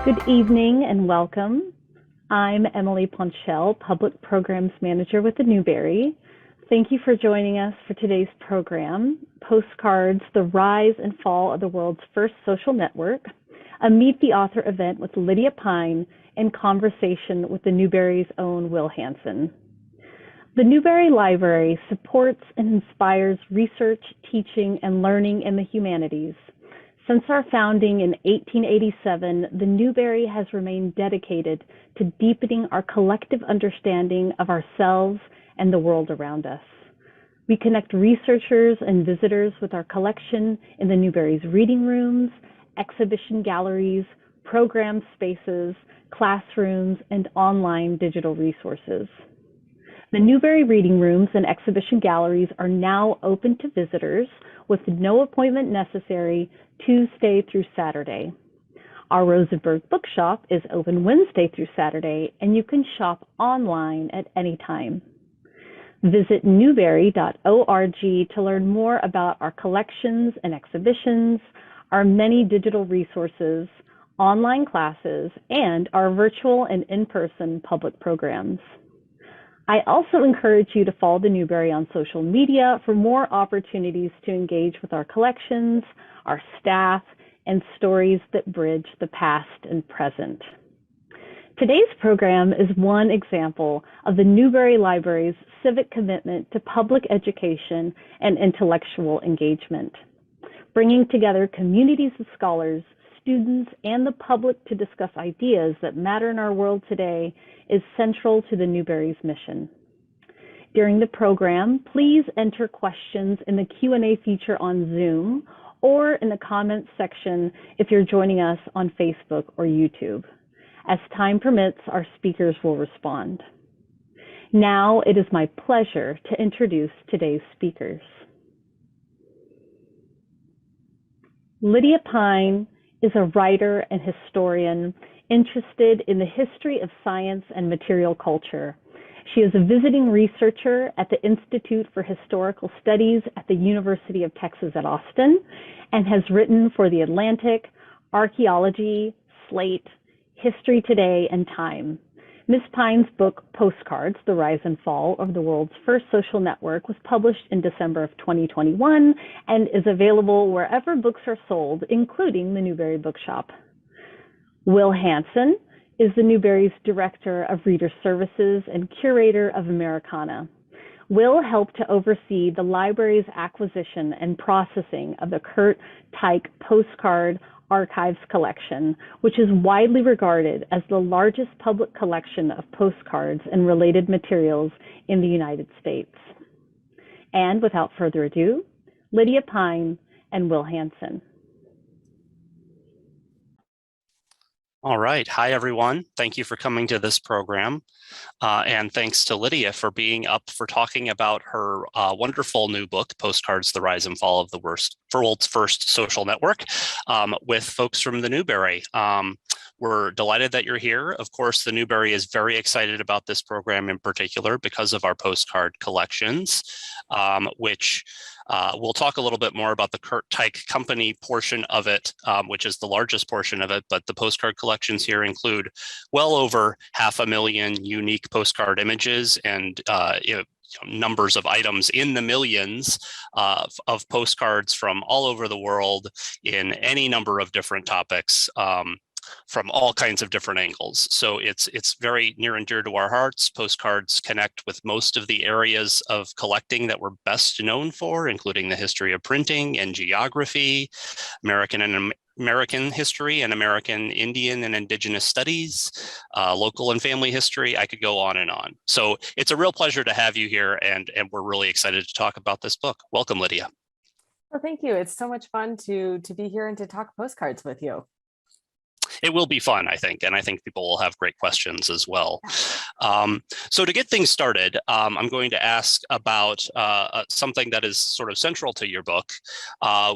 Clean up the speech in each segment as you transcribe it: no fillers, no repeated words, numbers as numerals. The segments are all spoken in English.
Good evening and welcome. I'm Emily Ponchel, Public Programs Manager with the Newberry. Thank you for joining us for today's program, Postcards, the Rise and Fall of the World's First Social Network, a Meet the Author event with Lydia Pyne in conversation with the Newberry's own Will Hansen. The Newberry Library supports and inspires research, teaching, and learning in the humanities. Since our founding in 1887, the Newberry has remained dedicated to deepening our collective understanding of ourselves and the world around us. We connect researchers and visitors with our collection in the Newberry's reading rooms, exhibition galleries, program spaces, classrooms, and online digital resources. The Newberry reading rooms and exhibition galleries are now open to visitors with no appointment necessary Tuesday through Saturday. Our Rosenberg Bookshop is open Wednesday through Saturday, and you can shop online at any time. Visit newberry.org to learn more about our collections and exhibitions, our many digital resources, online classes, and our virtual and in-person public programs. I also encourage you to follow the Newberry on social media for more opportunities to engage with our collections, our staff, and stories that bridge the past and present. Today's program is one example of the Newberry Library's civic commitment to public education and intellectual engagement. Bringing together communities of scholars, students, and the public to discuss ideas that matter in our world today is central to the Newberry's mission. During the program, please enter questions in the Q&A feature on Zoom or in the comments section if you're joining us on Facebook or YouTube. As time permits, our speakers will respond. Now it is my pleasure to introduce today's speakers. Lydia Pyne is a writer and historian interested in the history of science and material culture. She is a visiting researcher at the Institute for Historical Studies at the University of Texas at Austin and has written for The Atlantic, Archaeology, Slate, History Today, and Time. Ms. Pyne's book, Postcards, The Rise and Fall of the World's First Social Network, was published in December of 2021 and is available wherever books are sold, including the Newberry Bookshop. Will Hansen is the Newberry's Director of Reader Services and Curator of Americana. Will helped to oversee the library's acquisition and processing of the Kurt Teich Postcard Archives collection, which is widely regarded as the largest public collection of postcards and related materials in the United States. And without further ado, Lydia Pyne and Will Hansen. All right. Hi, everyone. Thank you for coming to this program. And thanks to Lydia for being up for talking about her wonderful new book, Postcards, The Rise and Fall of the World's First Social Network, with folks from the Newberry. We're delighted that you're here. Of course, the Newberry is very excited about this program in particular because of our postcard collections, which we'll talk a little bit more about the Kurt Teich Company portion of it, which is the largest portion of it, but the postcard collections here include well over 500,000 unique postcard images and numbers of items in the millions of postcards from all over the world in any number of different topics. From all kinds of different angles. So it's very near and dear to our hearts. Postcards connect with most of the areas of collecting that we're best known for, including the history of printing and geography, American history and American Indian and Indigenous studies, local and family history. I could go on and on. So it's a real pleasure to have you here, and we're really excited to talk about this book. Welcome, Lydia. Well, thank you. It's so much fun to be here and to talk postcards with you. It will be fun, I think, and I think people will have great questions as well. So to get things started, I'm going to ask about something that is sort of central to your book.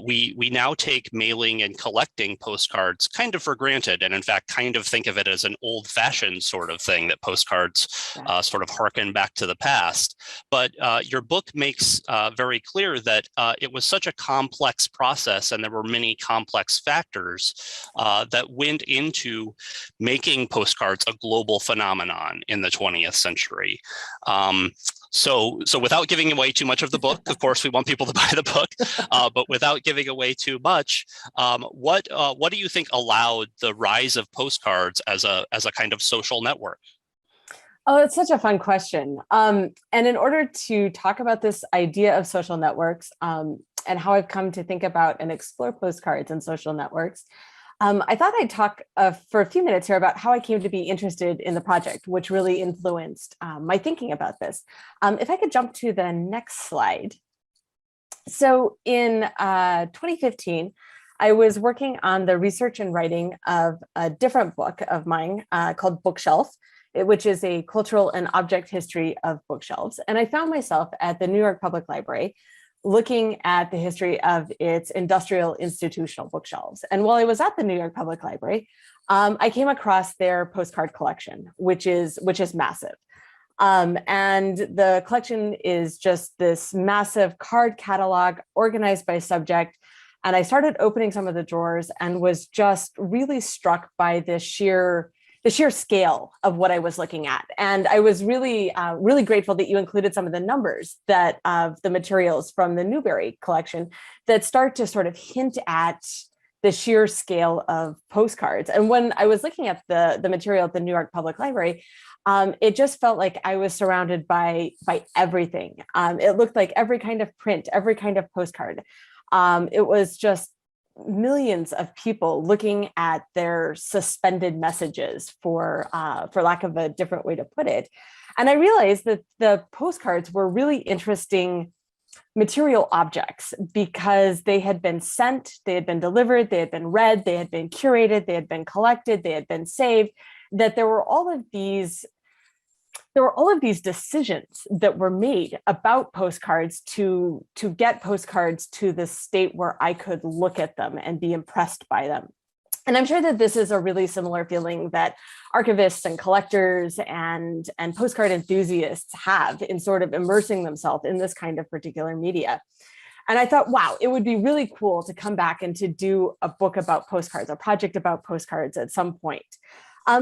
We now take mailing and collecting postcards kind of for granted, and in fact, kind of think of it as an old-fashioned sort of thing, that postcards sort of harken back to the past. But your book makes very clear that it was such a complex process, and there were many complex factors that went into making postcards a global phenomenon in the 20th century. So without giving away too much of the book, of course, we want people to buy the book, but without giving away too much, what do you think allowed the rise of postcards as a kind of social network? Oh, it's such a fun question. And in order to talk about this idea of social networks and how I've come to think about and explore postcards and social networks, I thought I'd talk for a few minutes here about how I came to be interested in the project, which really influenced my thinking about this. If I could jump to the next slide. So in 2015, I was working on the research and writing of a different book of mine called Bookshelf, which is a cultural and object history of bookshelves. And I found myself at the New York Public Library looking at the history of its industrial institutional bookshelves. And while I was at the New York Public Library, I came across their postcard collection, which is massive. And the collection is just this massive card catalog organized by subject. And I started opening some of the drawers and was just really struck by the sheer scale of what I was looking at. And I was really grateful that you included some of the numbers that of the materials from the Newberry collection that start to sort of hint at the sheer scale of postcards. And when I was looking at the material at the New York Public Library, it just felt like I was surrounded by everything. It looked like every kind of print, every kind of postcard. It was just millions of people looking at their suspended messages, for lack of a different way to put it. And I realized that the postcards were really interesting material objects because they had been sent, they had been delivered, they had been read, they had been curated, they had been collected, they had been saved, that there were all of these decisions that were made about postcards to get postcards to the state where I could look at them and be impressed by them. And I'm sure that this is a really similar feeling that archivists and collectors and postcard enthusiasts have in sort of immersing themselves in this kind of particular media. And I thought, wow, it would be really cool to come back and to do a book about postcards, a project about postcards at some point.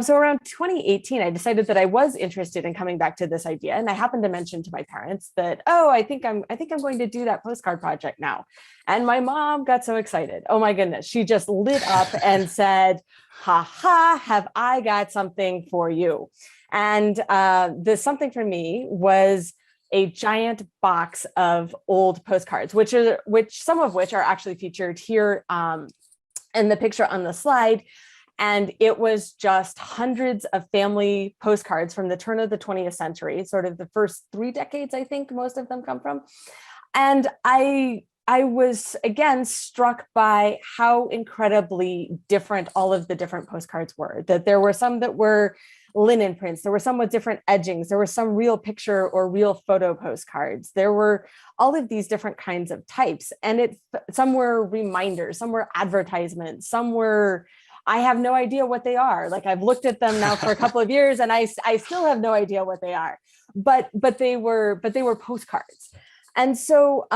So around 2018, I decided that I was interested in coming back to this idea. And I happened to mention to my parents that, oh, I think I'm going to do that postcard project now. And my mom got so excited. Oh my goodness. She just lit up and said, ha ha, have I got something for you? And the something for me was a giant box of old postcards, which some of which are actually featured here in the picture on the slide. And it was just hundreds of family postcards from the turn of the 20th century, sort of the first 3 decades, I think most of them come from. And I was, again, struck by how incredibly different all of the different postcards were, that there were some that were linen prints, there were some with different edgings, there were some real picture or real photo postcards, there were all of these different kinds of types. And some were reminders, some were advertisements, some were, I have no idea what they are. Like I've looked at them now for a couple of years and I still have no idea what they are, but they were postcards. And so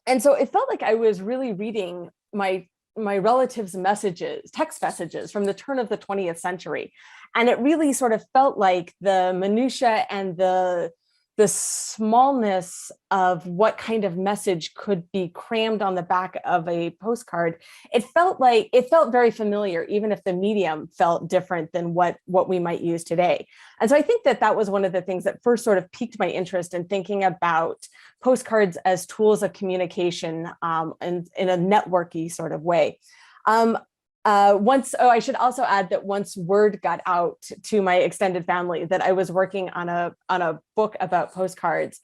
it felt like I was really reading my relatives' messages, text messages from the turn of the 20th century. And it really sort of felt like the minutia and the smallness of what kind of message could be crammed on the back of a postcard. It felt very familiar, even if the medium felt different than what we might use today. And so I think that was one of the things that first sort of piqued my interest in thinking about postcards as tools of communication in a networky sort of way. I should also add that once word got out to my extended family that I was working on a book about postcards,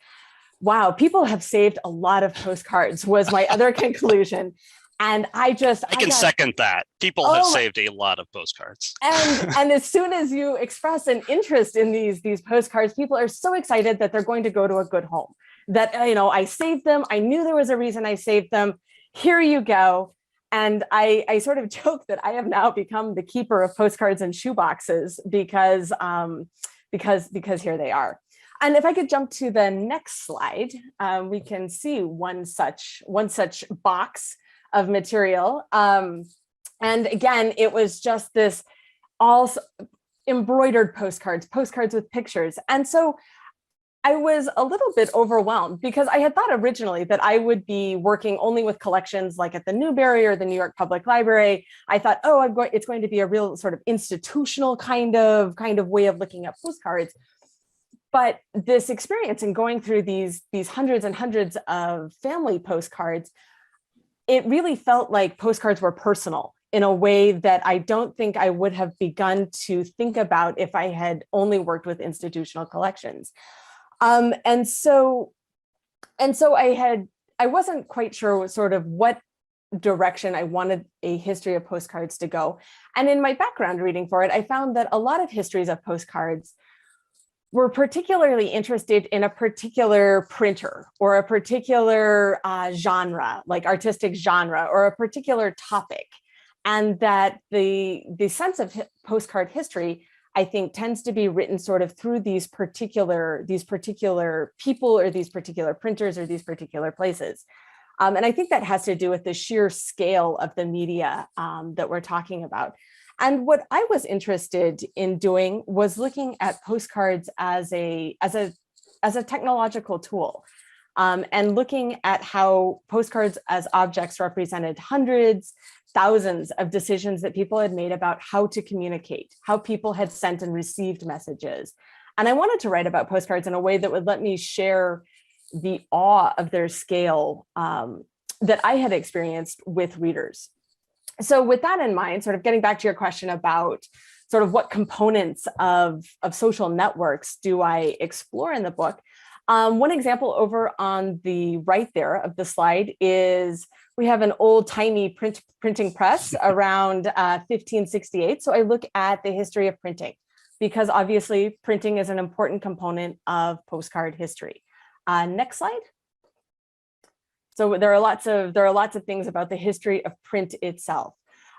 wow, people have saved a lot of postcards was my other conclusion. And I can second that. People have saved a lot of postcards. And as soon as you express an interest in these postcards, people are so excited that they're going to go to a good home. That, I saved them. I knew there was a reason I saved them. Here you go. And I sort of joke that I have now become the keeper of postcards and shoeboxes because here they are. And if I could jump to the next slide, we can see one such box of material. And again, it was just this all embroidered postcards with pictures. And so I was a little bit overwhelmed because I had thought originally that I would be working only with collections like at the Newberry or the New York Public Library. I thought, oh, it's going to be a real sort of institutional kind of way of looking at postcards. But this experience in going through these hundreds and hundreds of family postcards, it really felt like postcards were personal in a way that I don't think I would have begun to think about if I had only worked with institutional collections. And so I wasn't quite sure sort of what direction I wanted a history of postcards to go. And in my background reading for it, I found that a lot of histories of postcards were particularly interested in a particular printer or a particular genre, like artistic genre, or a particular topic. And that the sense of postcard history, I think, tends to be written sort of through these particular people or these particular printers or these particular places. And I think that has to do with the sheer scale of the media that we're talking about. And what I was interested in doing was looking at postcards as a technological tool, and looking at how postcards as objects represented hundreds, thousands of decisions that people had made about how to communicate, how people had sent and received messages. And I wanted to write about postcards in a way that would let me share the awe of their scale that I had experienced with readers. So with that in mind, sort of getting back to your question about sort of what components of social networks do I explore in the book, one example over on the right there of the slide is we have an old tiny printing press around 1568. So I look at the history of printing because obviously printing is an important component of postcard history. Next slide. So there are lots of things about the history of print itself.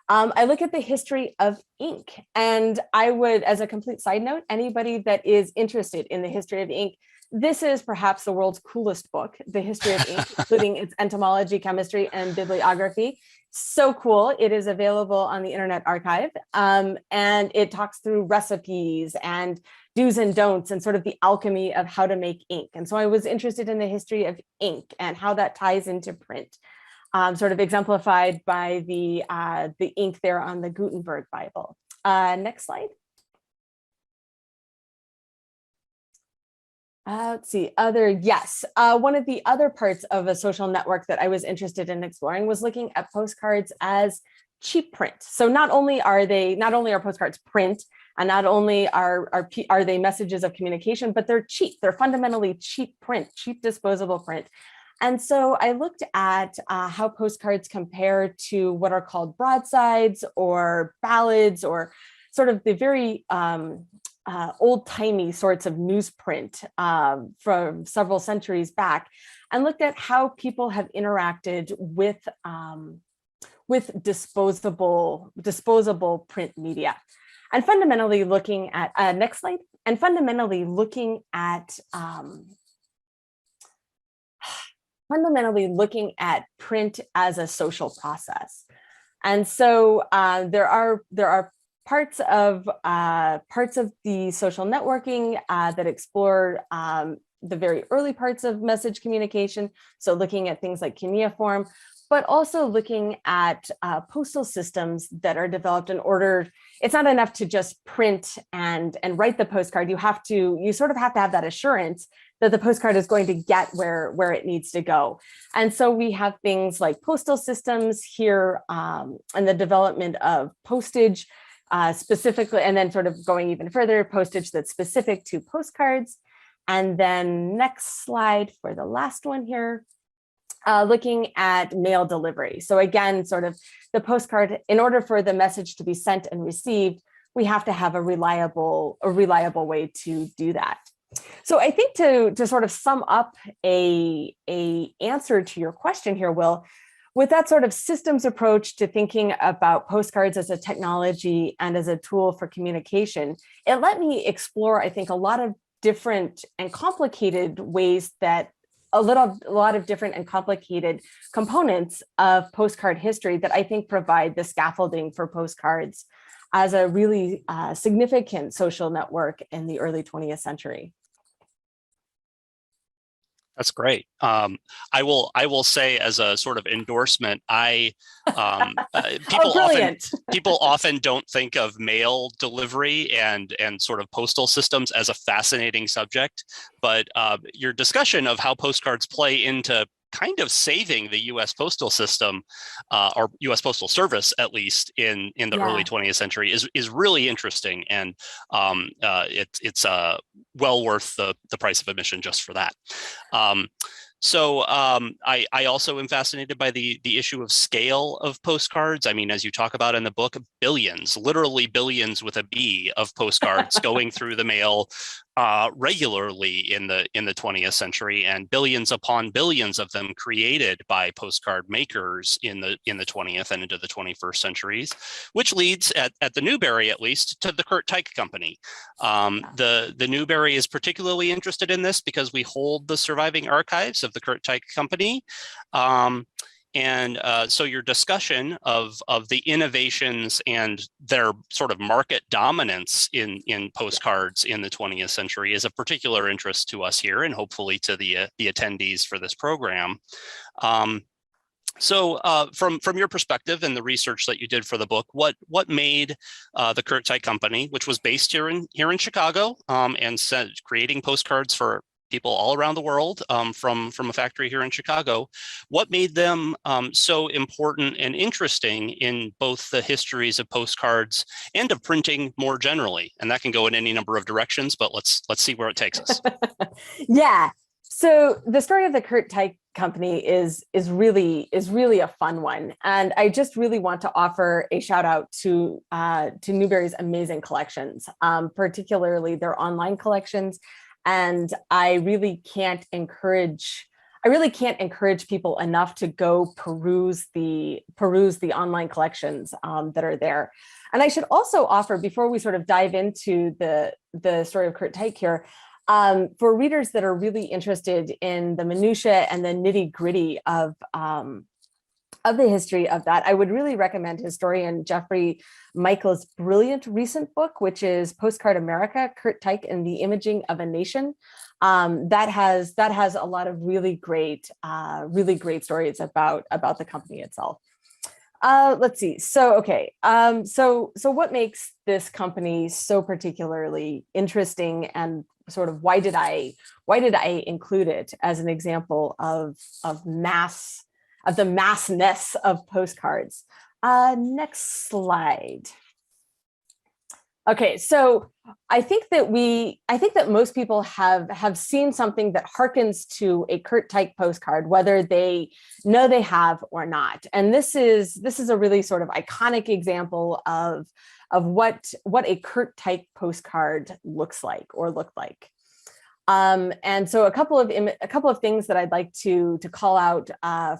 I look at the history of ink, and I would, as a complete side note, anybody that is interested in the history of ink, this is perhaps the world's coolest book, The History of Ink, including its entomology, chemistry, and bibliography. So cool. It is available on the Internet Archive, and it talks through recipes and do's and don'ts and sort of the alchemy of how to make ink. And so I was interested in the history of ink and how that ties into print, sort of exemplified by the ink there on the Gutenberg Bible. Next slide. Let's see, one of the other parts of a social network that I was interested in exploring was looking at postcards as cheap print. So not only are postcards print, and not only are they messages of communication, but they're cheap. They're fundamentally cheap print, cheap disposable print. And so I looked at how postcards compare to what are called broadsides or ballads, or sort of the very old-timey sorts of newsprint from several centuries back, and looked at how people have interacted with disposable print media. And fundamentally looking at, next slide, and fundamentally looking at print as a social process. And so there are parts of the social networking that explore the very early parts of message communication. So looking at things like cuneiform, but also looking at postal systems that are developed in order. It's not enough to just print and write the postcard. You sort of have to have that assurance that the postcard is going to get where it needs to go. And so we have things like postal systems here, and the development of postage specifically, and then sort of going even further, postage that's specific to postcards. And then next slide for the last one here. Looking at mail delivery. So again, sort of the postcard, in order for the message to be sent and received, we have to have a reliable way to do that. So I think to sort of sum up a answer to your question here, Will, with that sort of systems approach to thinking about postcards as a technology and as a tool for communication, it let me explore, I think, a lot of different and complicated ways that a lot of different and complicated components of postcard history that I think provide the scaffolding for postcards as a really significant social network in the early 20th century. That's great. I will say, as a sort of endorsement, people often don't think of mail delivery and sort of postal systems as a fascinating subject, but your discussion of how postcards play into kind of saving the U.S. postal system, or U.S. Postal Service, at least in the early 20th century, is really interesting, and it's well worth the price of admission just for that. I also am fascinated by the issue of scale of postcards. I mean, as you talk about in the book, billions, literally billions with a B, of postcards going through the mail regularly in the 20th century, and billions upon billions of them created by postcard makers in the 20th and into the 21st centuries, which leads at the Newberry, at least, to the Kurt Teich Company. The Newberry is particularly interested in this because we hold the surviving archives of the Kurt Teich Company. So your discussion of the innovations and their sort of market dominance in postcards in the 20th century is of particular interest to us here, and hopefully to the attendees for this program. From your perspective and the research that you did for the book, what made the Kurt Teich Company, which was based here in Chicago, and creating postcards for people all around the world, from a factory here in Chicago, what made them so important and interesting in both the histories of postcards and of printing more generally? And that can go in any number of directions, but let's see where it takes us. Yeah. So the story of the Kurt Teich Company is really a fun one, and I just really want to offer a shout out to Newberry's amazing collections, particularly their online collections. And I really can't encourage people enough to go peruse the online collections that are there. And I should also offer, before we sort of dive into the story of Kurt Teich here, for readers that are really interested in the minutiae and the nitty-gritty of the history of that, I would really recommend historian Jeffrey Michael's brilliant recent book, which is Postcard America, Kurt Teich and the Imaging of a Nation. That has a lot of really great stories about the company itself. Let's see. So what makes this company so particularly interesting, and sort of why did I include it as an example of the massness of postcards? Next slide. Okay, so I think that most people have seen something that harkens to a Kurt Teich postcard, whether they know they have or not. And this is a really sort of iconic example of what a Kurt Teich postcard looks like or looked like. And so a couple of things that I'd like to call out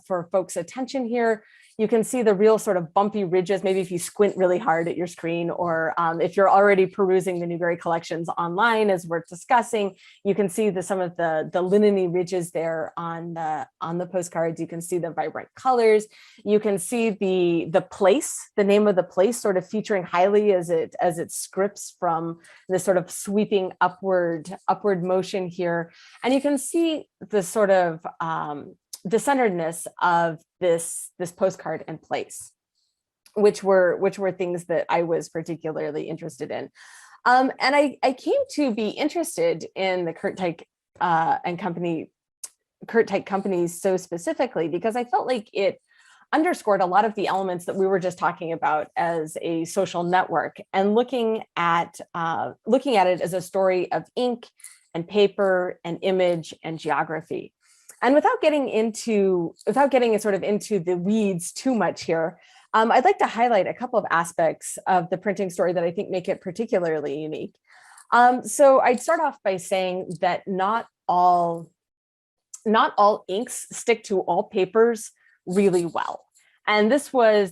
for folks' attention here. You can see the real sort of bumpy ridges, maybe if you squint really hard at your screen, or if you're already perusing the Newberry collections online as we're discussing, you can see some of the linen-y ridges there on the postcards. You can see the vibrant colors. You can see the name of the place sort of featuring highly as it scripts from this sort of sweeping upward motion here. And you can see the sort of the centeredness of this postcard and place, which were things that I was particularly interested in. And I came to be interested in the Kurt Teich companies so specifically because I felt like it underscored a lot of the elements that we were just talking about as a social network, and looking at it as a story of ink and paper and image and geography. And without getting sort of into the weeds too much here, I'd like to highlight a couple of aspects of the printing story that I think make it particularly unique. So I'd start off by saying that not all inks stick to all papers really well. And this was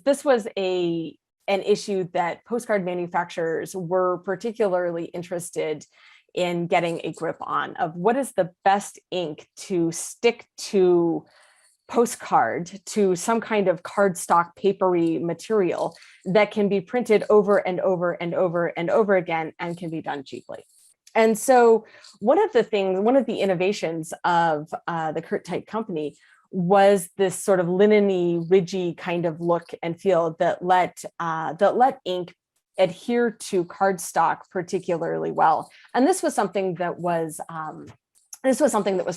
an issue that postcard manufacturers were particularly interested in getting a grip on of what is the best ink to stick to postcard, to some kind of cardstock papery material that can be printed over and over and over and over again and can be done cheaply. And so one of the innovations of the Kurt Teich company was this sort of linen-y, ridgy kind of look and feel that let ink adhere to cardstock particularly well. And this was something that was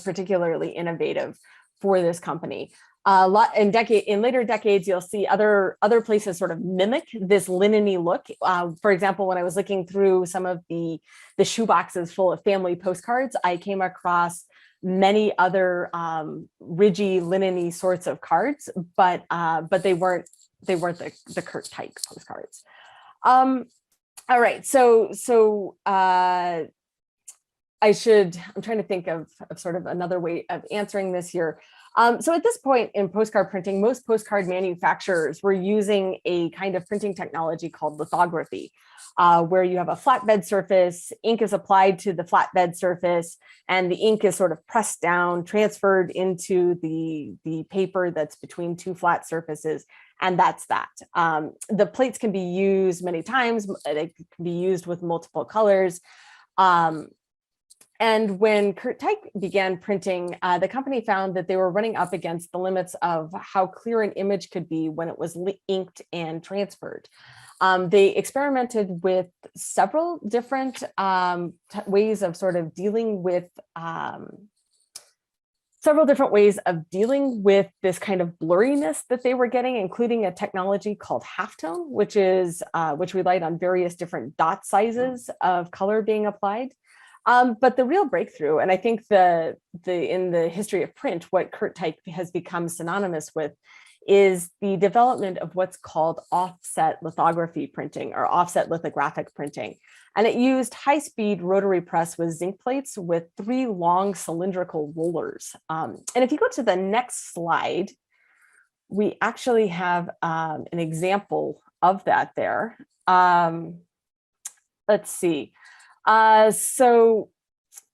particularly innovative for this company. In later decades, you'll see other places sort of mimic this linen-y look. For example, when I was looking through some of the shoeboxes full of family postcards, I came across many other ridgy, linen-y sorts of cards, but they weren't the Kurt Teich postcards. All right, so I'm trying to think of sort of another way of answering this here. So at this point in postcard printing, most postcard manufacturers were using a kind of printing technology called lithography, where you have a flatbed surface, ink is applied to the flatbed surface, and the ink is sort of pressed down, transferred into the paper that's between two flat surfaces, and that's that. The plates can be used many times, they can be used with multiple colors. And when Kurt Teich began printing, the company found that they were running up against the limits of how clear an image could be when it was inked and transferred. They experimented with several different ways of sort of dealing with this kind of blurriness that they were getting, including a technology called halftone, which relied on various different dot sizes of color being applied. But the real breakthrough, and I think in the history of print, what Kurt Teich has become synonymous with is the development of what's called offset lithography printing or offset lithographic printing. And it used high-speed rotary press with zinc plates with 3 long cylindrical rollers. And if you go to the next slide, we actually have an example of that there. Let's see. So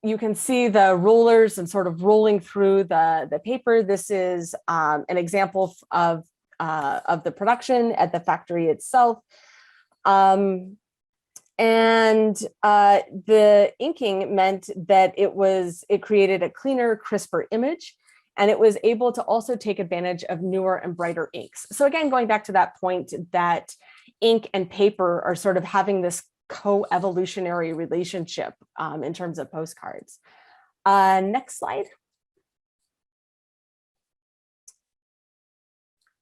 you can see the rollers and sort of rolling through the paper. This is an example of the production at the factory itself. And the inking meant that it created a cleaner, crisper image, and it was able to also take advantage of newer and brighter inks. So again, going back to that point that ink and paper are sort of having this co-evolutionary relationship in terms of postcards. Next slide.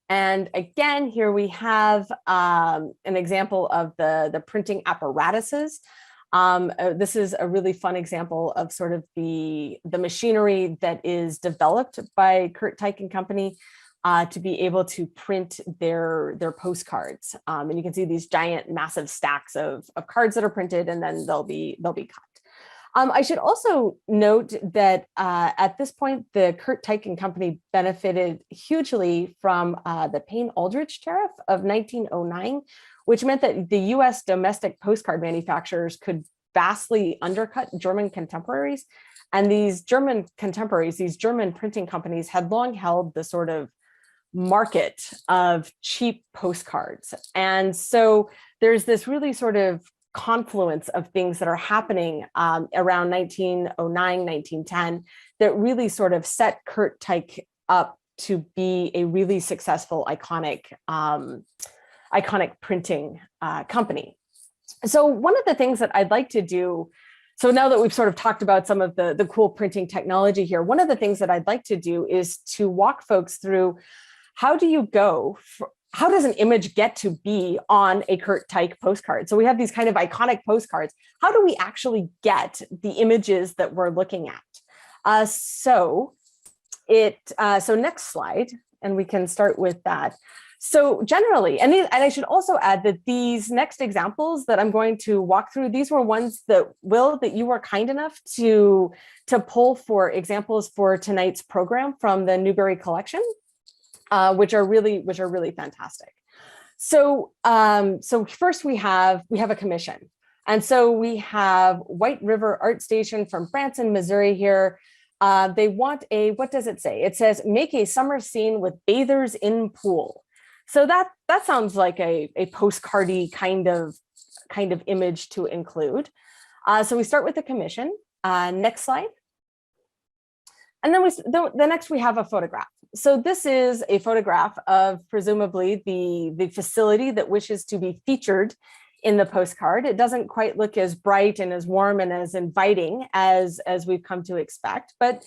And again, here we have an example of the printing apparatuses. This is a really fun example of sort of the machinery that is developed by Kurt Teich and Company to be able to print their postcards. And you can see these giant, massive stacks of cards that are printed, and then they'll be cut. I should also note that at this point, the Kurt Teich and Company benefited hugely from the Pyne-Aldrich tariff of 1909, which meant that the US domestic postcard manufacturers could vastly undercut German contemporaries. And these German contemporaries, these German printing companies had long held the sort of market of cheap postcards. And so there's this really sort of confluence of things that are happening around 1909, 1910 that really sort of set Kurt Teich up to be a really successful, iconic printing company. So one of the things that I'd like to do, so now that we've sort of talked about some of the cool printing technology here, one of the things that I'd like to do is to walk folks through how does an image get to be on a Kurt Teich postcard? So we have these kind of iconic postcards. How do we actually get the images that we're looking at? So next slide, and we can start with that. So generally, and I should also add that these next examples that I'm going to walk through, these were ones that you were kind enough to pull for examples for tonight's program from the Newberry collection. Which are really fantastic. So first we have a commission. And so we have White River Art Station from Branson, Missouri here. They want a, what does it say? It says, make a summer scene with bathers in pool. So that sounds like a postcardy kind of image to include. So we start with the commission. Next slide. And then the next we have a photograph. So this is a photograph of presumably the facility that wishes to be featured in the postcard. It doesn't quite look as bright and as warm and as inviting as we've come to expect, but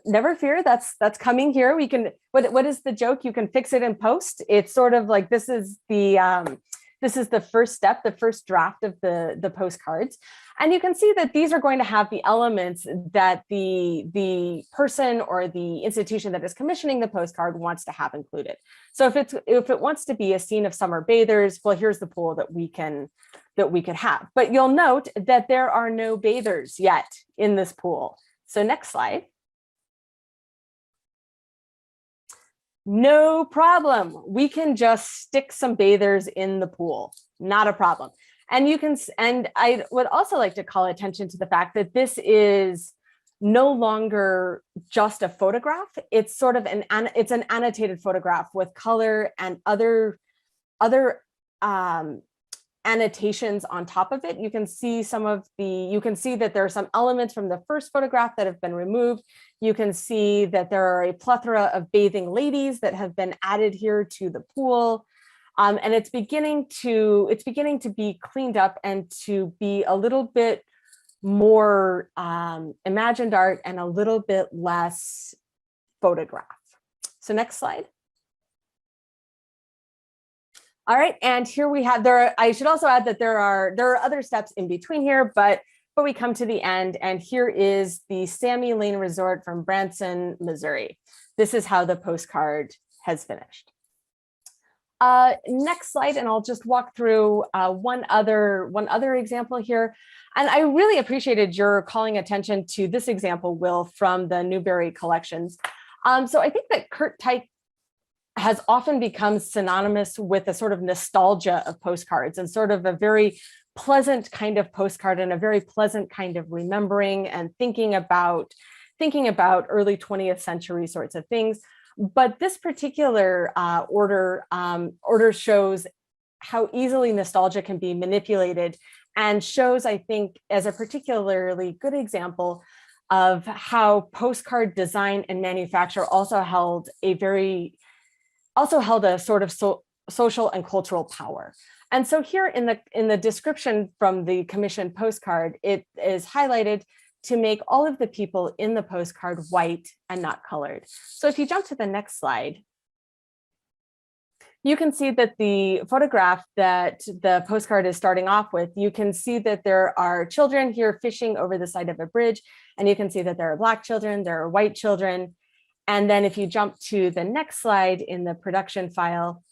never fear, that's coming here. We can, what is the joke? You can fix it in post. It's sort of like, this is the first step, the first draft of the postcards. And you can see that these are going to have the elements that the person or the institution that is commissioning the postcard wants to have included. So if it wants to be a scene of summer bathers, well, here's the pool that we could have. But you'll note that there are no bathers yet in this pool. So next slide. No problem. We can just stick some bathers in the pool. Not a problem. And I would also like to call attention to the fact that this is no longer just a photograph. It's sort of an annotated photograph with color and other annotations on top of it. You can see that there are some elements from the first photograph that have been removed. You can see that there are a plethora of bathing ladies that have been added here to the pool. And it's beginning to be cleaned up and to be a little bit more imagined art and a little bit less photograph. So next slide. All right, and here we have, I should also add that there are other steps in between here, but we come to the end, and here is the Sammy Lane Resort from Branson, Missouri. This is how the postcard has finished. Next slide, and I'll just walk through one other example here. And I really appreciated your calling attention to this example, Will, from the Newberry collections. So I think that Kurt Teich has often become synonymous with a sort of nostalgia of postcards and sort of a very pleasant kind of postcard and a very pleasant kind of remembering and thinking about early 20th century sorts of things. But this particular order shows how easily nostalgia can be manipulated, and shows, I think, as a particularly good example of how postcard design and manufacture also held a sort of social and cultural power. And so here in the description from the commissioned postcard, it is highlighted to make all of the people in the postcard white and not colored. So if you jump to the next slide, you can see that the photograph that the postcard is starting off with, you can see that there are children here fishing over the side of a bridge, and you can see that there are Black children, there are white children. And then if you jump to the next slide in the production file,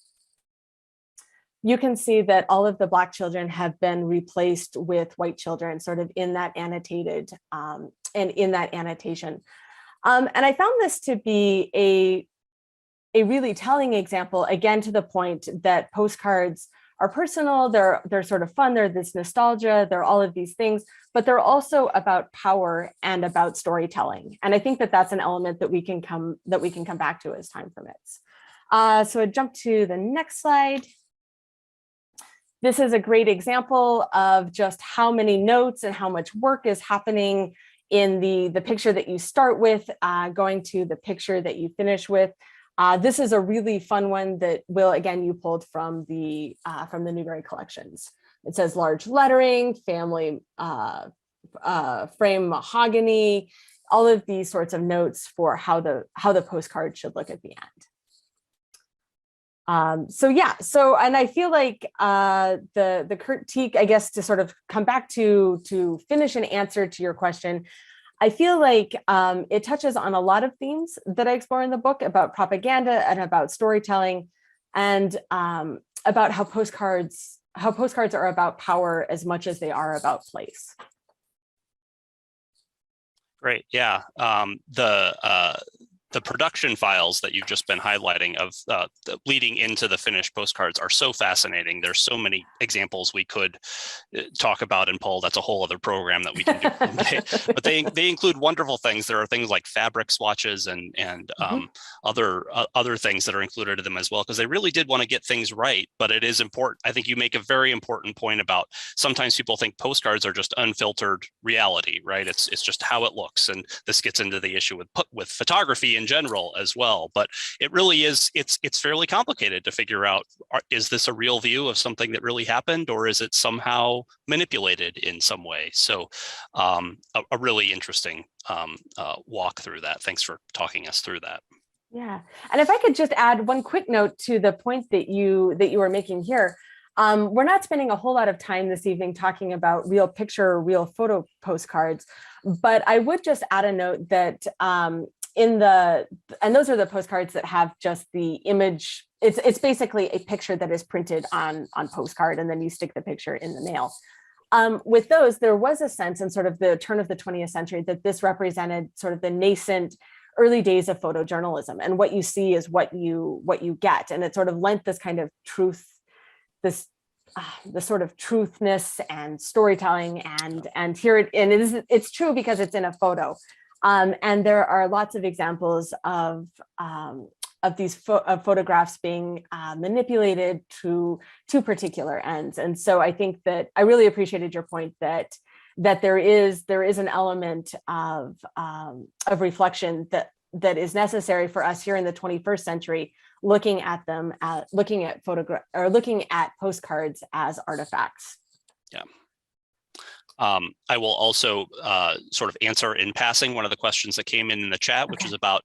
you can see that all of the Black children have been replaced with white children, sort of in that annotated and in that annotation. And I found this to be a really telling example, again, to the point that postcards are personal, they're sort of fun, they're this nostalgia, they're all of these things, but they're also about power and about storytelling. And I think that that's an element that we can come back to as time permits. So I jump to the next slide. This is a great example of just how many notes and how much work is happening in the picture that you start with, going to the picture that you finish with. This is a really fun one that, Will, again, you pulled from the Newberry collections. It says large lettering, family frame mahogany, all of these sorts of notes for how the postcard should look at the end. And I feel like the Kurt Teich, I guess, to sort of come back to finish an answer to your question, I feel like it touches on a lot of themes that I explore in the book about propaganda and about storytelling, and about how postcards are about power as much as they are about place. Great, yeah. the production files that you've just been highlighting of leading into the finished postcards are so fascinating. There's so many examples we could talk about and pull. That's a whole other program that we can do someday. But they include wonderful things. There are things like fabric swatches and other things that are included in them as well, because they really did want to get things right. But it is important. I think you make a very important point about sometimes people think postcards are just unfiltered reality, right? It's just how it looks, and this gets into the issue with photography in general as well. But it really is, it's fairly complicated to figure out, is this a real view of something that really happened, or is it somehow manipulated in some way? So a really interesting walk through that. Thanks for talking us through that. Yeah, and if I could just add one quick note to the point that you were making here. We're not spending a whole lot of time this evening talking about real picture, real photo postcards, but I would just add a note that and those are the postcards that have just the image. It's basically a picture that is printed on postcard, and then you stick the picture in the mail. With those, there was a sense in sort of the turn of the 20th century that this represented sort of the nascent early days of photojournalism, and what you see is what you get, and it sort of lent this kind of truth, this sort of truthness and storytelling, and here it's true because it's in a photo, and there are lots of examples of these photographs being manipulated to particular ends. And so I think that I really appreciated your point that there is an element of reflection that is necessary for us here in the 21st century, looking at postcards as artifacts. Yeah. I will also sort of answer in passing one of the questions that came in the chat, which is about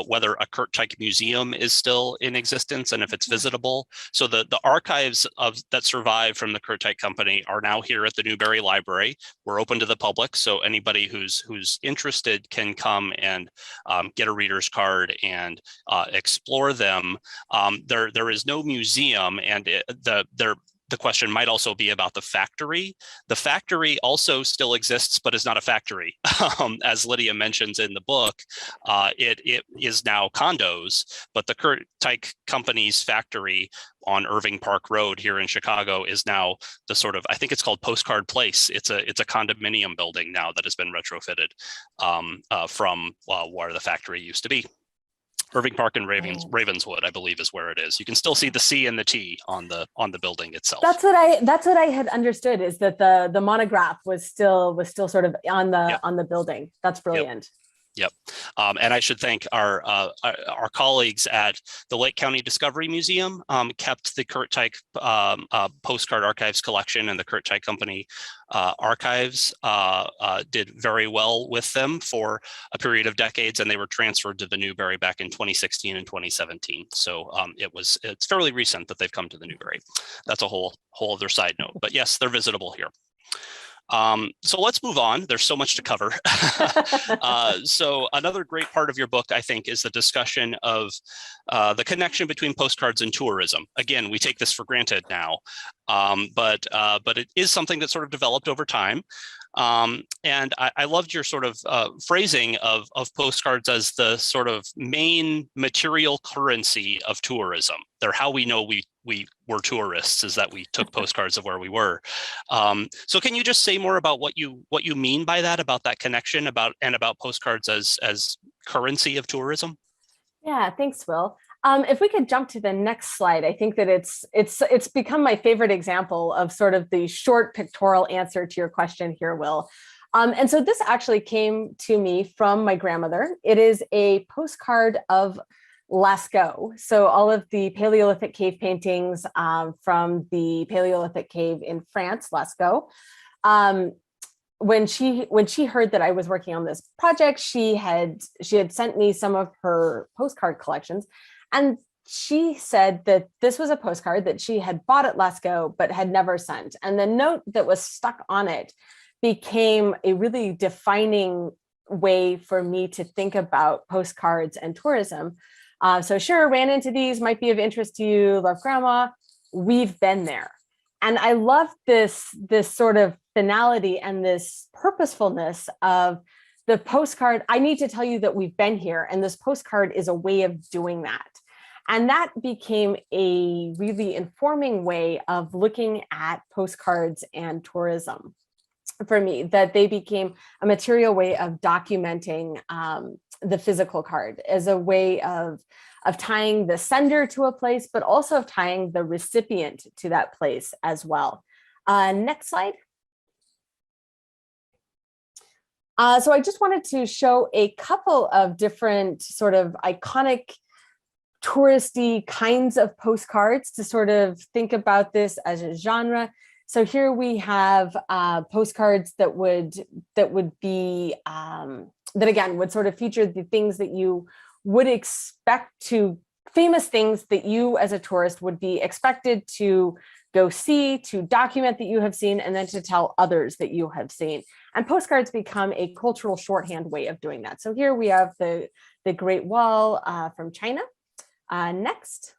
whether a Kurt Teich museum is still in existence and if it's visitable. So the archives that survive from the Kurt Teich company are now here at the Newberry Library. We're open to the public, so anybody who's interested can come and get a reader's card and explore them. There is no museum, and the question might also be about the factory. The factory also still exists, but is not a factory. As Lydia mentions in the book, it is now condos, but the Kurt Teich company's factory on Irving Park Road here in Chicago is now the sort of, I think it's called Postcard Place. It's a condominium building now that has been retrofitted from where the factory used to be. Irving Park and Ravenswood, I believe, is where it is. You can still see the C and the T on the building itself. That's what I had understood, is that the monograph was still sort of on the building. That's brilliant. Yep. And I should thank our colleagues at the Lake County Discovery Museum, kept the Kurt Teich postcard archives collection, and the Kurt Teich company archives did very well with them for a period of decades, and they were transferred to the Newberry back in 2016 and 2017. So it's fairly recent that they've come to the Newberry. That's a whole other side note, but yes, they're visitable here. So let's move on. There's so much to cover. So another great part of your book, I think, is the discussion of the connection between postcards and tourism. Again, we take this for granted now, but it is something that sort of developed over time. And I loved your sort of phrasing of postcards as the sort of main material currency of tourism. They're how we know we were tourists, is that we took postcards of where we were. So can you just say more about what you mean by that, about that connection, about postcards as currency of tourism? Yeah, thanks, Will. If we could jump to the next slide, I think that it's become my favorite example of sort of the short pictorial answer to your question here, Will. And so this actually came to me from my grandmother. It is a postcard of Lascaux. So all of the Paleolithic cave paintings from the Paleolithic cave in France, Lascaux. When she heard that I was working on this project, she had sent me some of her postcard collections. And she said that this was a postcard that she had bought at Lascaux, but had never sent. And the note that was stuck on it became a really defining way for me to think about postcards and tourism. So sure, ran into these, might be of interest to you, love grandma, we've been there. And I love this sort of finality and this purposefulness of the postcard, I need to tell you that we've been here, and this postcard is a way of doing that. And that became a really informing way of looking at postcards and tourism for me, that they became a material way of documenting the physical card as a way of tying the sender to a place, but also of tying the recipient to that place as well. Next slide. So I just wanted to show a couple of different sort of iconic touristy kinds of postcards to sort of think about this as a genre. So here we have postcards that would be that again would sort of feature the things that you would expect to, famous things that you as a tourist would be expected to go see, to document that you have seen, and then to tell others that you have seen. And postcards become a cultural shorthand way of doing that. So here we have the Great Wall from China. Next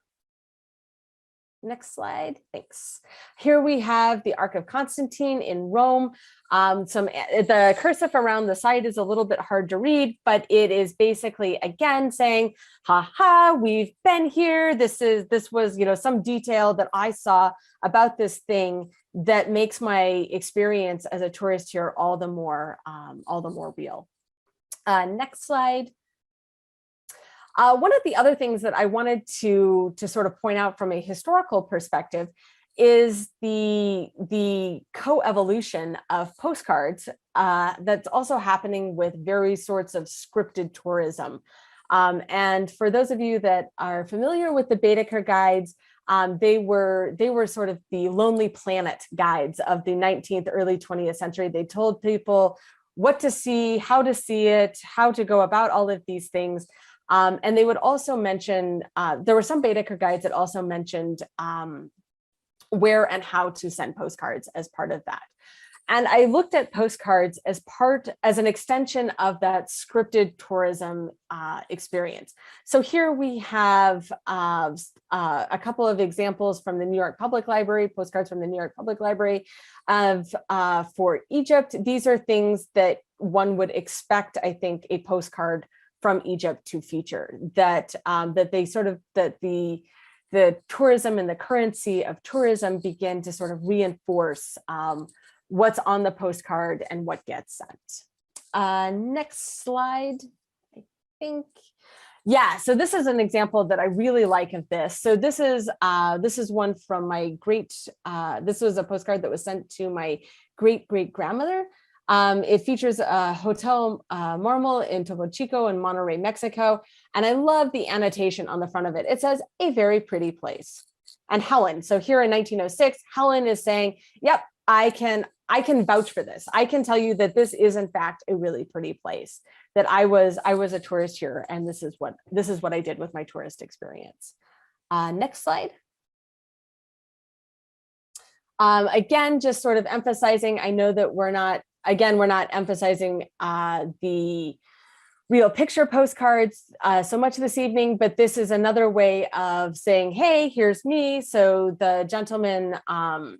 slide, thanks. Here we have the Arc of Constantine in Rome. The cursive around the side is a little bit hard to read, but it is basically again saying, ha ha, we've been here. This was, you know, some detail that I saw about this thing that makes my experience as a tourist here all the more real. Next slide. One of the other things that I wanted to sort of point out from a historical perspective is the co-evolution of postcards that's also happening with various sorts of scripted tourism. And for those of you that are familiar with the Baedeker guides, they were sort of the Lonely Planet guides of the 19th, early 20th century. They told people what to see, how to see it, how to go about all of these things. And they would also mention, there were some Baedeker guides that also mentioned where and how to send postcards as part of that. And I looked at postcards as an extension of that scripted tourism experience. So here we have a couple of examples from the New York Public Library, postcards from the New York Public Library for Egypt. These are things that one would expect, I think, a postcard from Egypt to feature, that the tourism and the currency of tourism begin to sort of reinforce what's on the postcard and what gets sent. Next slide, I think. Yeah, so this is an example that I really like of this. So this is one from my this was a postcard that was sent to my great-great-grandmother. It features a Hotel Marmol in Topo Chico in Monterrey, Mexico. And I love the annotation on the front of it. It says, "A very pretty place." And Helen, so here in 1906, Helen is saying, yep, I can vouch for this. I can tell you that this is in fact a really pretty place, that I was a tourist here, and this is what I did with my tourist experience. Next slide. Again, just sort of emphasizing, I know that we're not emphasizing the real picture postcards so much this evening, but this is another way of saying, hey, here's me. So the gentleman on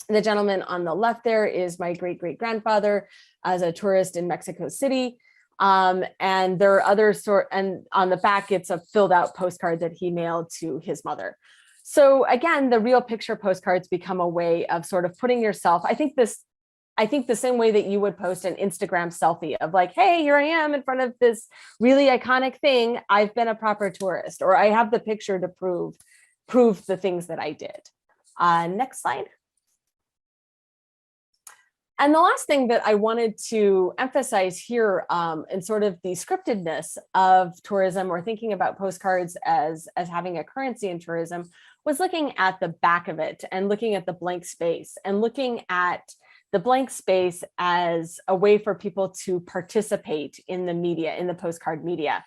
the left there is my great-great-grandfather as a tourist in Mexico City. And there are other and on the back, it's a filled out postcard that he mailed to his mother. So again, the real picture postcards become a way of sort of putting yourself, I think the same way that you would post an Instagram selfie of like, hey, here I am in front of this really iconic thing. I've been a proper tourist, or I have the picture to prove the things that I did. Next slide. And the last thing that I wanted to emphasize here in sort of the scriptedness of tourism, or thinking about postcards as having a currency in tourism, was looking at the back of it and looking at the blank space, and looking at the blank space as a way for people to participate in the media, in the postcard media,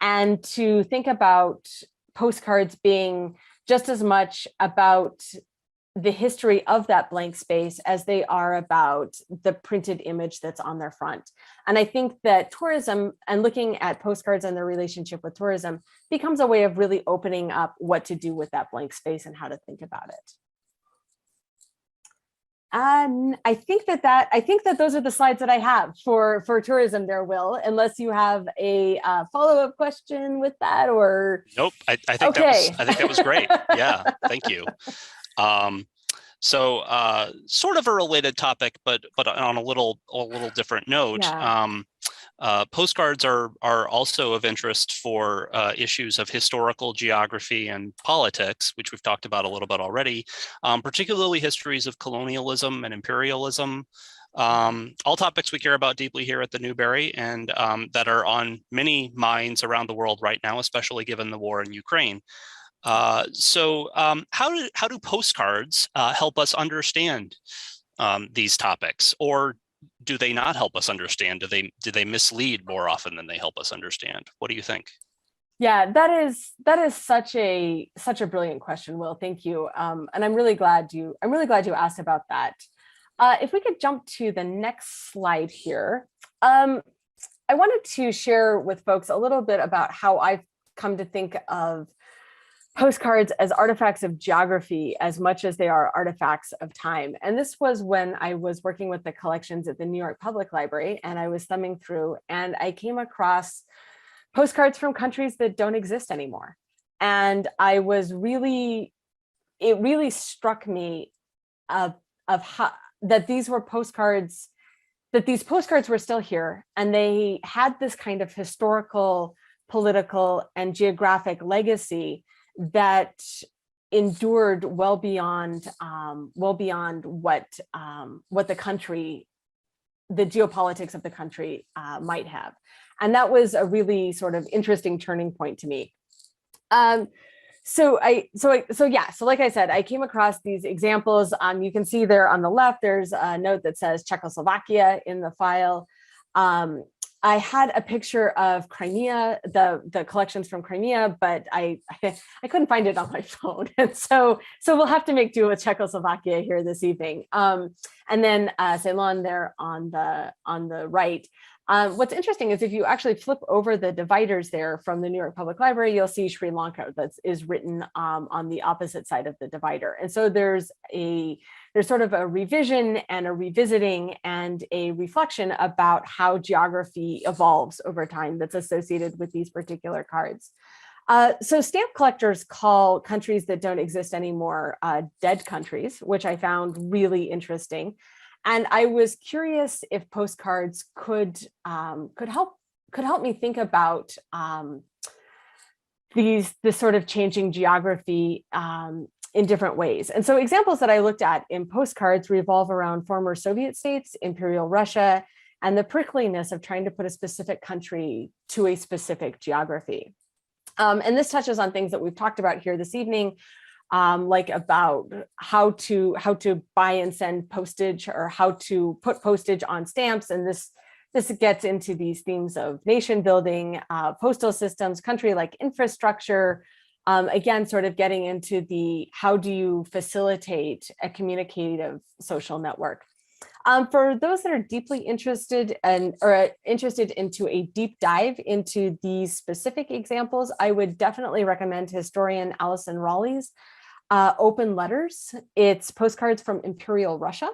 and to think about postcards being just as much about the history of that blank space as they are about the printed image that's on their front. And I think that tourism and looking at postcards and their relationship with tourism becomes a way of really opening up what to do with that blank space and how to think about it. I think that those are the slides that I have for tourism there, Will, unless you have a follow-up question with that, or nope. I think that was great. Yeah, thank you. So sort of a related topic, but on a little different note. Yeah. Postcards are also of interest for issues of historical geography and politics, which we've talked about a little bit already, particularly histories of colonialism and imperialism, all topics we care about deeply here at the Newberry, and that are on many minds around the world right now, especially given the war in Ukraine. So how do postcards help us understand these topics, or do they not help us understand? Do they mislead more often than they help us understand? What do you think? Yeah, that is such a brilliant question, Will. Thank you. And I'm really glad you asked about that. If we could jump to the next slide here. I wanted to share with folks a little bit about how I've come to think of postcards as artifacts of geography as much as they are artifacts of time. And this was when I was working with the collections at the New York Public Library, and I was thumbing through, and I came across postcards from countries that don't exist anymore. And it really struck me of how that these postcards were still here, and they had this kind of historical, political, and geographic legacy that endured well beyond what the country, the geopolitics of the country might have. And that was a really sort of interesting turning point to me. So like I said, I came across these examples. You can see there on the left, there's a note that says Czechoslovakia in the file. I had a picture of Crimea, the collections from Crimea, but I couldn't find it on my phone. And so we'll have to make do with Czechoslovakia here this evening. And then Ceylon there on the right. What's interesting is if you actually flip over the dividers there from the New York Public Library, you'll see Sri Lanka that is written on the opposite side of the divider. And so there's sort of a revision and a revisiting and a reflection about how geography evolves over time that's associated with these particular cards. So stamp collectors call countries that don't exist anymore dead countries, which I found really interesting. And I was curious if postcards could help me think about this sort of changing geography in different ways. And so examples that I looked at in postcards revolve around former Soviet states, Imperial Russia, and the prickliness of trying to put a specific country to a specific geography. And this touches on things that we've talked about here this evening, like about how to buy and send postage, or how to put postage on stamps. And this gets into these themes of nation building, postal systems, country-like infrastructure, again, sort of getting into the how do you facilitate a communicative social network. For those that are deeply interested into a deep dive into these specific examples, I would definitely recommend historian Alison Raleigh's Open Letters. It's Postcards from Imperial Russia.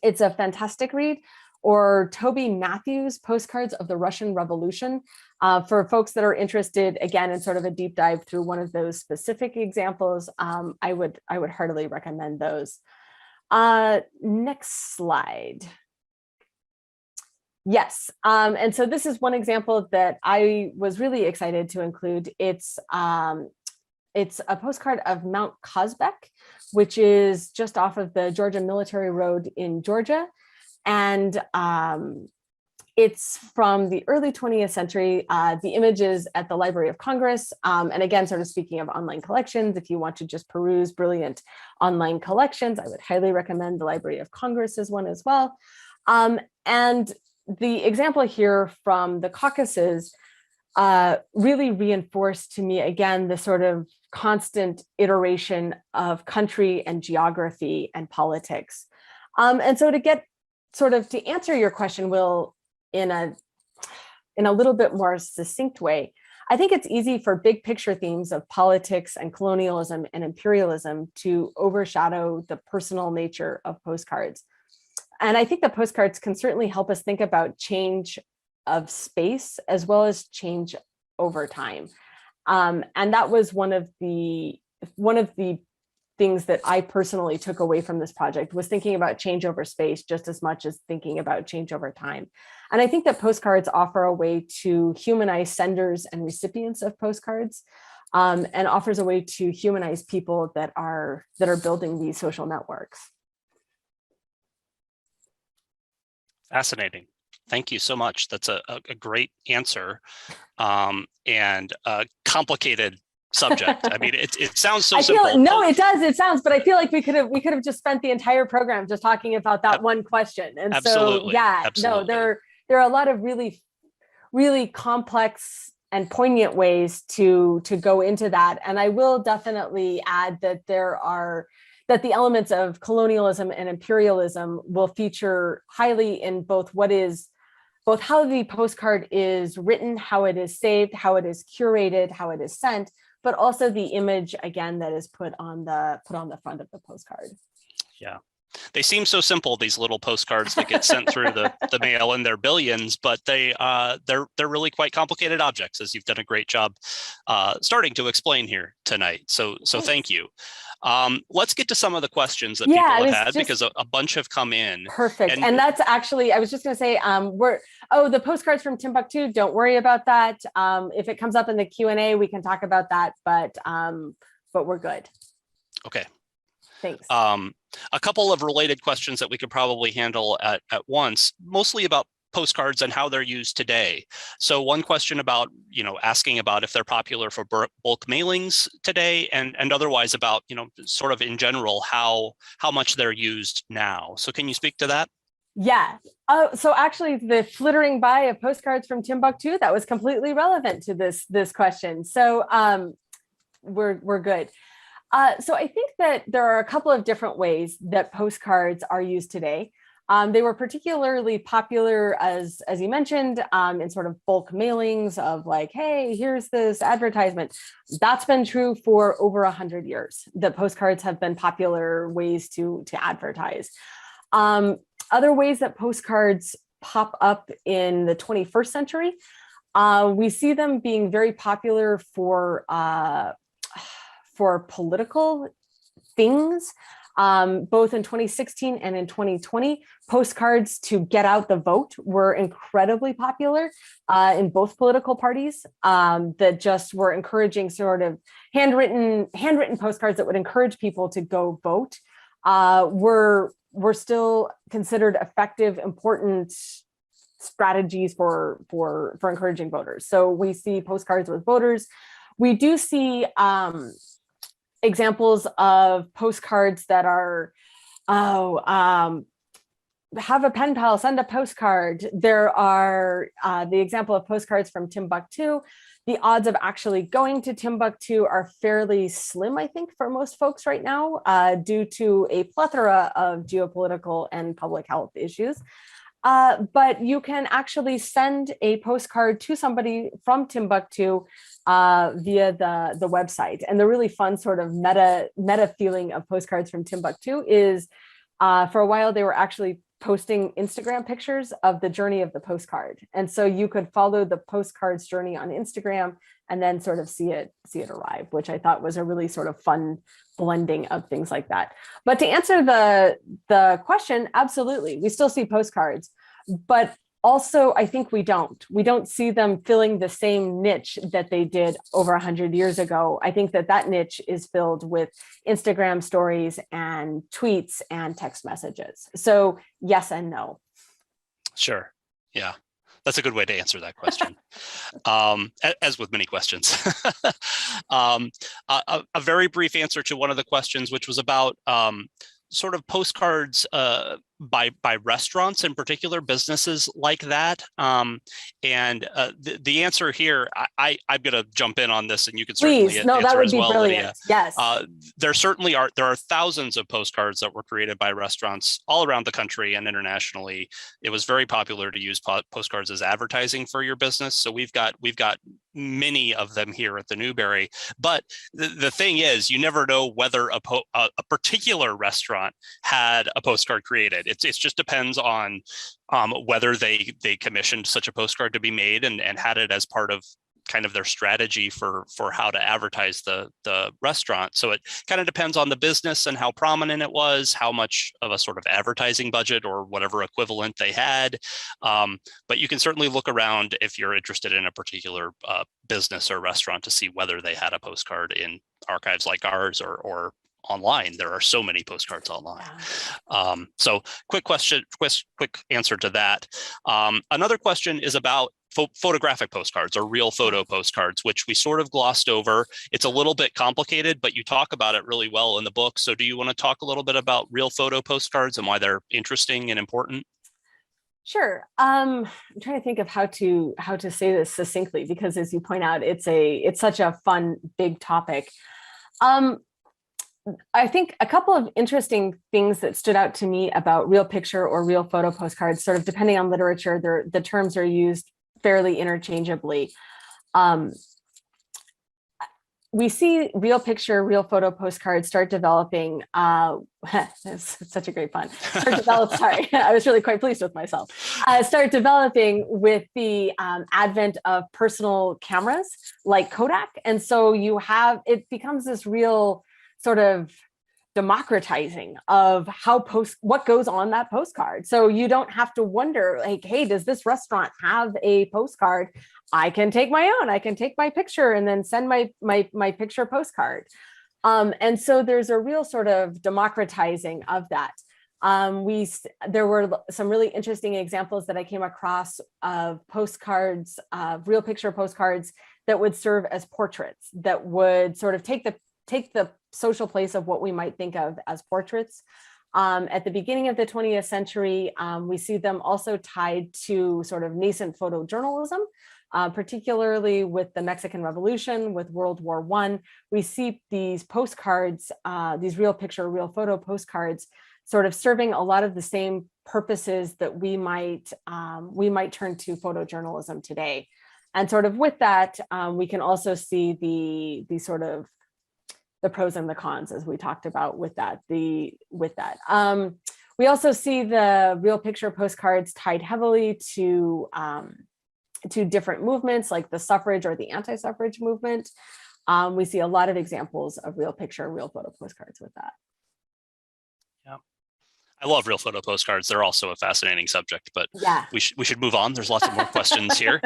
It's a fantastic read. Or Toby Matthews' Postcards of the Russian Revolution. For folks that are interested, again, in sort of a deep dive through one of those specific examples, I would heartily recommend those. Next slide. Yes, and so this is one example that I was really excited to include. It's a postcard of Mount Kazbek, which is just off of the Georgia Military Road in Georgia. And it's from the early 20th century. The image is at the Library of Congress. And again, sort of speaking of online collections, if you want to just peruse brilliant online collections, I would highly recommend the Library of Congress as one as well. And the example here from the Caucasus really reinforced to me, again, the sort of constant iteration of country and geography and politics. And so to answer your question, Will, in a little bit more succinct way, I think it's easy for big picture themes of politics and colonialism and imperialism to overshadow the personal nature of postcards. And I think that postcards can certainly help us think about change of space as well as change over time. And that was one of the things that I personally took away from this project, was thinking about change over space just as much as thinking about change over time. And I think that postcards offer a way to humanize senders and recipients of postcards, and offers a way to humanize people that are building these social networks. Fascinating. Thank you so much. That's a great answer, and a complicated subject. I mean, it sounds so simple. No, it does. It sounds, but I feel like we could have just spent the entire program just talking about that one question. And absolutely. So, yeah, absolutely. no, there are a lot of really, really complex and poignant ways to go into that. And I will definitely add that that the elements of colonialism and imperialism will feature highly in both how the postcard is written, how it is saved, how it is curated, how it is sent, but also the image, again, that is put on the front of the postcard. Yeah. They seem so simple, these little postcards that get sent through the mail, and they're billions, but they're really quite complicated objects, as you've done a great job starting to explain here tonight. So thank you. Let's get to some of the questions that people have had, because a bunch have come in. Perfect. And that's actually, I was just going to say, the postcards from Timbuktu, don't worry about that. If it comes up in the Q&A, we can talk about that, but we're good. Okay. Thanks. A couple of related questions that we could probably handle at once, mostly about postcards and how they're used today. So one question about, asking about if they're popular for bulk mailings today, and otherwise about, sort of in general, how much they're used now. So can you speak to that? Yeah. So actually the flittering by of postcards from Timbuktu, that was completely relevant to this question. So we're good. So I think that there are a couple of different ways that postcards are used today. They were particularly popular, as you mentioned, in sort of bulk mailings of like, hey, here's this advertisement. That's been true for over 100 years. The postcards have been popular ways to advertise. Other ways that postcards pop up in the 21st century, we see them being very popular for political things. Both in 2016 and in 2020, postcards to get out the vote were incredibly popular in both political parties, that just were encouraging sort of handwritten postcards that would encourage people to go vote, were still considered effective, important strategies for encouraging voters. So we see postcards with voters. We do see examples of postcards that are, have a pen pal, send a postcard. There are the example of postcards from Timbuktu. The odds of actually going to Timbuktu are fairly slim, I think, for most folks right now, due to a plethora of geopolitical and public health issues. But you can actually send a postcard to somebody from Timbuktu via the website. And the really fun sort of meta feeling of postcards from Timbuktu is, for a while, they were actually posting Instagram pictures of the journey of the postcard. And so you could follow the postcard's journey on Instagram and then sort of see it arrive, which I thought was a really sort of fun blending of things like that. But to answer the question, absolutely, we still see postcards, but also I think we don't see them filling the same niche that they did over 100 years ago. I think that niche is filled with Instagram stories and tweets and text messages. So yes and no. Sure. Yeah. That's a good way to answer that question, as with many questions. A very brief answer to one of the questions, which was about sort of postcards by restaurants in particular, businesses like that. The answer here, I'm going to jump in on this, and you can certainly Please. No, answer that would as be well, brilliant. Lydia. Yes. There are thousands of postcards that were created by restaurants all around the country and internationally. It was very popular to use postcards as advertising for your business. So we've got many of them here at the Newberry. But the thing is, you never know whether a particular restaurant had a postcard created. It just depends on whether they commissioned such a postcard to be made and had it as part of kind of their strategy for how to advertise the restaurant. So it kind of depends on the business and how prominent it was, how much of a sort of advertising budget or whatever equivalent they had. But you can certainly look around if you're interested in a particular business or restaurant to see whether they had a postcard in archives like ours or online. There are so many postcards online. So quick answer to that. Another question is about photographic postcards or real photo postcards, which we sort of glossed over. It's a little bit complicated, but you talk about it really well in the book. So do you want to talk a little bit about real photo postcards and why they're interesting and important? Sure. I'm trying to think of how to say this succinctly, because as you point out, it's such a fun, big topic. I think a couple of interesting things that stood out to me about real picture or real photo postcards, sort of depending on literature, the terms are used fairly interchangeably. We see real picture, real photo postcards start developing. It's such a great pun. Sorry, I was really quite pleased with myself. Start developing with the advent of personal cameras like Kodak, and so it becomes this real sort of democratizing of what goes on that postcard. So you don't have to wonder, like, hey, does this restaurant have a postcard? I can take my own. I can take my picture and then send my picture postcard. And so there's a real sort of democratizing of that. There were some really interesting examples that I came across of postcards, real picture postcards that would serve as portraits, that would sort of take the social place of what we might think of as portraits. At the beginning of the 20th century, we see them also tied to sort of nascent photojournalism, particularly with the Mexican Revolution, with World War I. We see these postcards, these real picture, real photo postcards, sort of serving a lot of the same purposes that we might turn to photojournalism today. And sort of with that, we can also see the sort of the pros and the cons, as we talked about with that. We also see the real picture postcards tied heavily to different movements like the suffrage or the anti-suffrage movement. We see a lot of examples of real picture, real photo postcards with that. Yeah, I love real photo postcards. They're also a fascinating subject, but yeah, we should move on. There's lots of more questions here.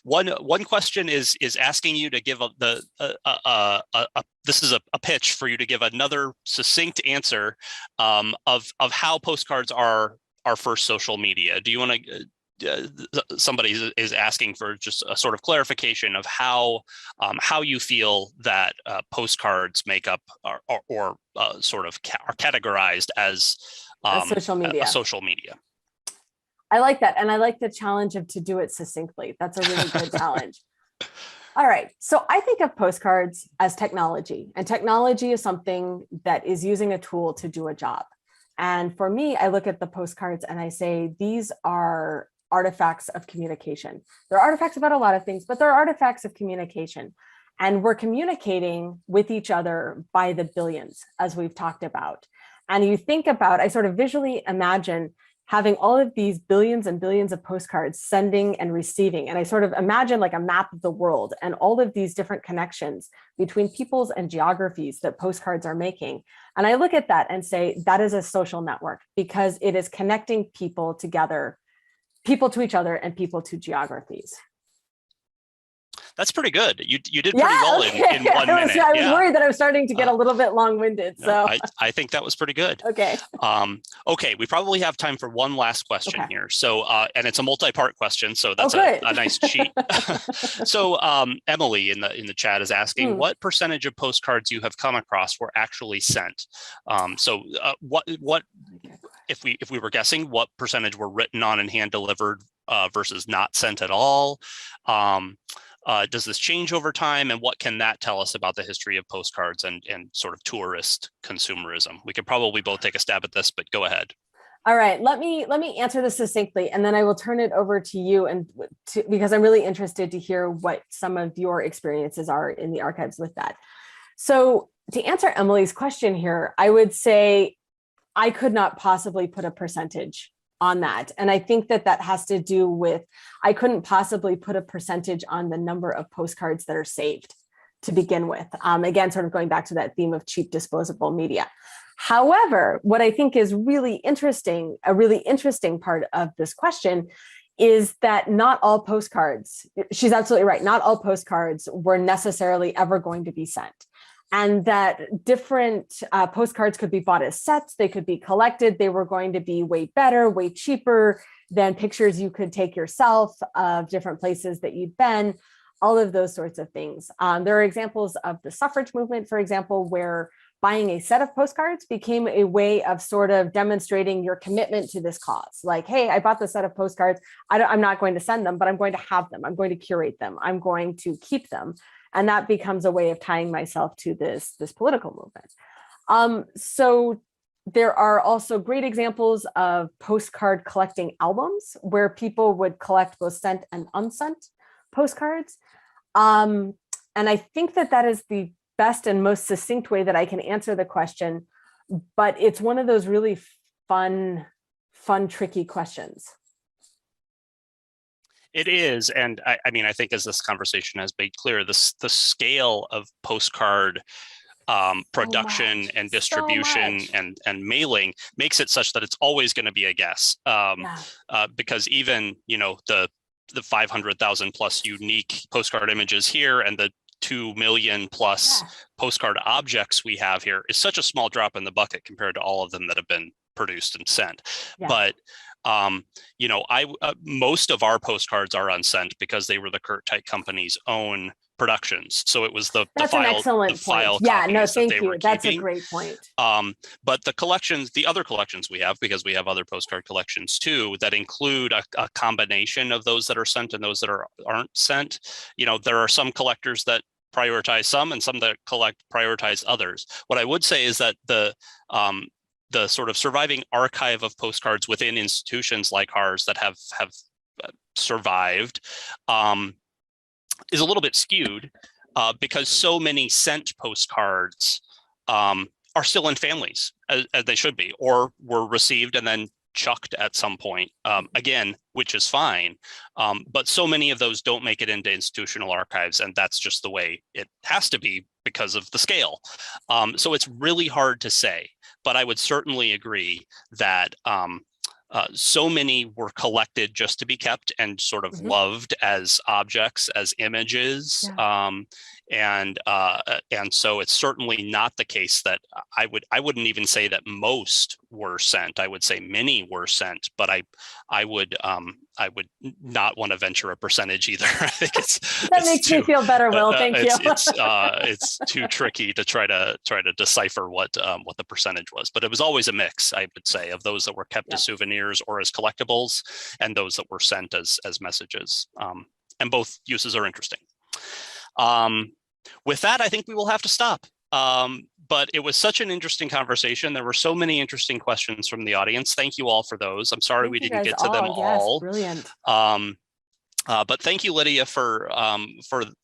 One question is asking you to give this is a pitch for you to give another succinct answer of how postcards are our first social media. Do you want to? Somebody is asking for just a sort of clarification of how you feel that postcards make up or sort of are categorized as social media. I like that, and I like the challenge of to do it succinctly. That's a really good challenge. All right, so I think of postcards as technology, and technology is something that is using a tool to do a job. And for me, I look at the postcards and I say these are artifacts of communication. They're artifacts about a lot of things, but they're artifacts of communication. And we're communicating with each other by the billions, as we've talked about. And you think about, I sort of visually imagine having all of these billions and billions of postcards sending and receiving. And I sort of imagine like a map of the world and all of these different connections between peoples and geographies that postcards are making. And I look at that and say, that is a social network because it is connecting people together, people to each other and people to geographies. That's pretty good. You did pretty well in 1 minute. I was worried that I was starting to get a little bit long-winded. So I think that was pretty good. Okay. Okay, we probably have time for one last question here. So, and it's a multi-part question, so that's a nice cheat. So, Emily in the chat is asking, what percentage of postcards you have come across were actually sent? What if we were guessing, what percentage were written on and hand delivered versus not sent at all? Does this change over time, and what can that tell us about the history of postcards and sort of tourist consumerism? We could probably both take a stab at this, but go ahead. All right, let me answer this succinctly, and then I will turn it over to you, and because I'm really interested to hear what some of your experiences are in the archives with that. So to answer Emily's question here, I would say I could not possibly put a percentage on that. And I think that that has to do with, I couldn't possibly put a percentage on the number of postcards that are saved to begin with. Again, sort of going back to that theme of cheap disposable media. However, what I think is really interesting, a really interesting part of this question is that not all postcards, she's absolutely right, not all postcards were necessarily ever going to be sent. And that different postcards could be bought as sets, they could be collected, they were going to be way better, way cheaper than pictures you could take yourself of different places that you'd been, all of those sorts of things. There are examples of the suffrage movement, for example, where buying a set of postcards became a way of sort of demonstrating your commitment to this cause. Like, hey, I bought this set of postcards, I'm not going to send them, but I'm going to have them, I'm going to curate them, I'm going to keep them. And that becomes a way of tying myself to this political movement. So there are also great examples of postcard collecting albums where people would collect both sent and unsent postcards. And I think that that is the best and most succinct way that I can answer the question, but it's one of those really fun, tricky questions. It is, and I mean, I think as this conversation has made clear, the scale of postcard production and distribution and mailing makes it such that it's always going to be a guess, because even, you know, the 500,000 plus unique postcard images here and the 2 million plus postcard objects we have here is such a small drop in the bucket compared to all of them that have been produced and sent. But you know, most of our postcards are unsent because they were the Curator company's own productions. So it was the file copies thank that they you. were That's keeping. A great point. But the collections, the other collections we have, because we have other postcard collections too, that include a combination of those that are sent and those that aren't sent. You know, there are some collectors that prioritize some and some that prioritize others. What I would say is that the sort of surviving archive of postcards within institutions like ours that have survived is a little bit skewed because so many sent postcards are still in families, as they should be, or were received and then chucked at some point, again, which is fine. But so many of those don't make it into institutional archives, and that's just the way it has to be because of the scale. So it's really hard to say, but I would certainly agree that so many were collected just to be kept and sort of loved as objects, as images. And so it's certainly not the case that I wouldn't even say that most were sent. I would say many were sent, but I would not want to venture a percentage either. I think that makes me feel better, Will. Thank you. It's too tricky to try to decipher what the percentage was, but it was always a mix, I would say, of those that were kept as souvenirs or as collectibles, and those that were sent as messages. And both uses are interesting. With that, I think we will have to stop. But it was such an interesting conversation. There were so many interesting questions from the audience. Thank you all for those. I'm sorry we didn't get to them all. Brilliant. But thank you, Lydia, for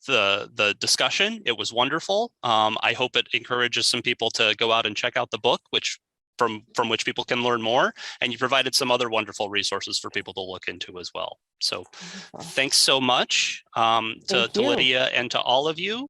the discussion. It was wonderful. I hope it encourages some people to go out and check out the book, from which people can learn more. And you provided some other wonderful resources for people to look into as well. So thanks so much to Lydia and to all of you.